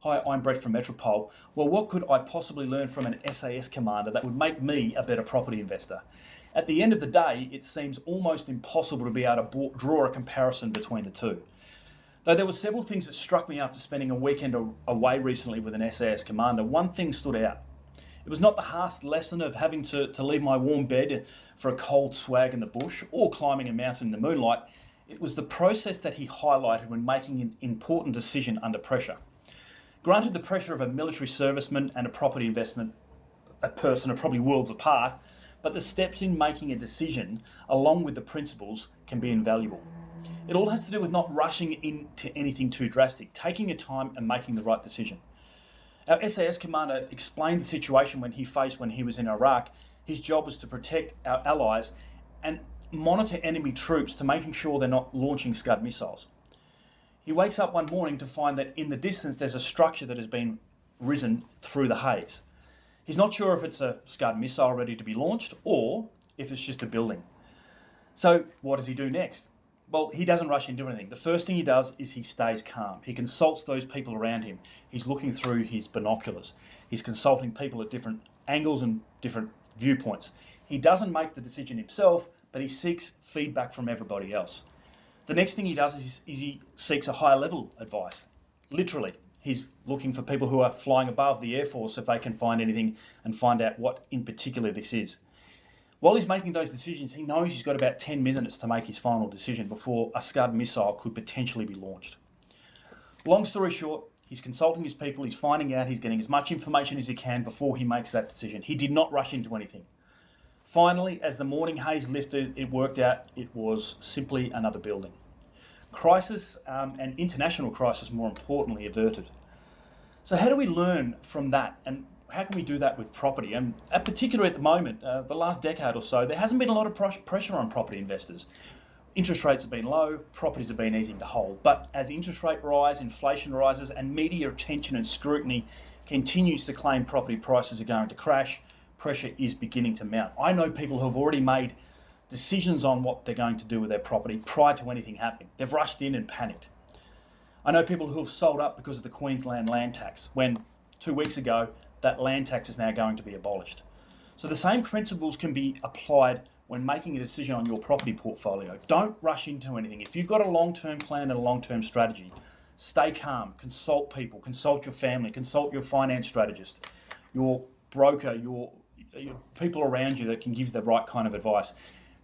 Hi, I'm Brett from Metropole. Well, what could I possibly learn from an SAS commander that would make me a better property investor? At the end of the day, it seems almost impossible to be able to draw a comparison between the two. Though there were several things that struck me after spending a weekend away recently with an SAS commander, one thing stood out. It was not the harsh lesson of having to leave my warm bed for a cold swag in the bush or climbing a mountain in the moonlight. It was the process that he highlighted when making an important decision under pressure. Granted, the pressure of a military serviceman and a property investment person are probably worlds apart, but the steps in making a decision, along with the principles, can be invaluable. It all has to do with not rushing into anything too drastic, taking your time and making the right decision. Our SAS commander explained the situation when he faced when he was in Iraq. His job was to protect our allies and monitor enemy troops to making sure they're not launching Scud missiles. He wakes up one morning to find that in the distance there's a structure that has been risen through the haze. He's not sure if it's a Scud missile ready to be launched or if it's just a building. So what does he do next? Well, he doesn't rush into anything. The first thing he does is he stays calm. He consults those people around him. He's looking through his binoculars. He's consulting people at different angles and different viewpoints. He doesn't make the decision himself, but he seeks feedback from everybody else. The next thing he does is he seeks a higher level advice. Literally, he's looking for people who are flying above the Air Force if they can find anything and find out what in particular this is. While he's making those decisions, he knows he's got about 10 minutes to make his final decision before a Scud missile could potentially be launched. Long story short, he's consulting his people, he's finding out, he's getting as much information as he can before he makes that decision. He did not rush into anything. Finally, as the morning haze lifted, it worked out it was simply another building. Crisis, and international crisis more importantly, averted. So how do we learn from that, and how can we do that with property? And particularly at the moment, the last decade or so, there hasn't been a lot of pressure on property investors. Interest rates have been low, properties have been easy to hold. But as interest rate rise, inflation rises, and media attention and scrutiny continues to claim property prices are going to crash, pressure is beginning to mount. I know people who have already made decisions on what they're going to do with their property prior to anything happening. They've rushed in and panicked. I know people who have sold up because of the Queensland land tax, when 2 weeks ago that land tax is now going to be abolished. So the same principles can be applied when making a decision on your property portfolio. Don't rush into anything. If you've got a long-term plan and a long-term strategy, stay calm, consult people, consult your family, consult your finance strategist, your broker, your people around you that can give you the right kind of advice.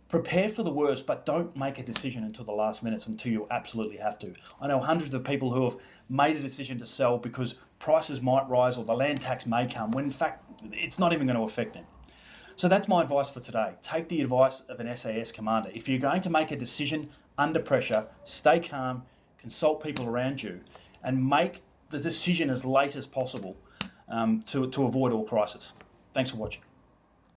Prepare for the worst, but don't make a decision until the last minutes, until you absolutely have to. I know hundreds of people who have made a decision to sell because prices might rise or the land tax may come, when in fact it's not even going to affect them. So that's my advice for today. Take the advice of an SAS commander. If you're going to make a decision under pressure, stay calm, consult people around you, and make the decision as late as possible to avoid all crisis. Thanks for watching.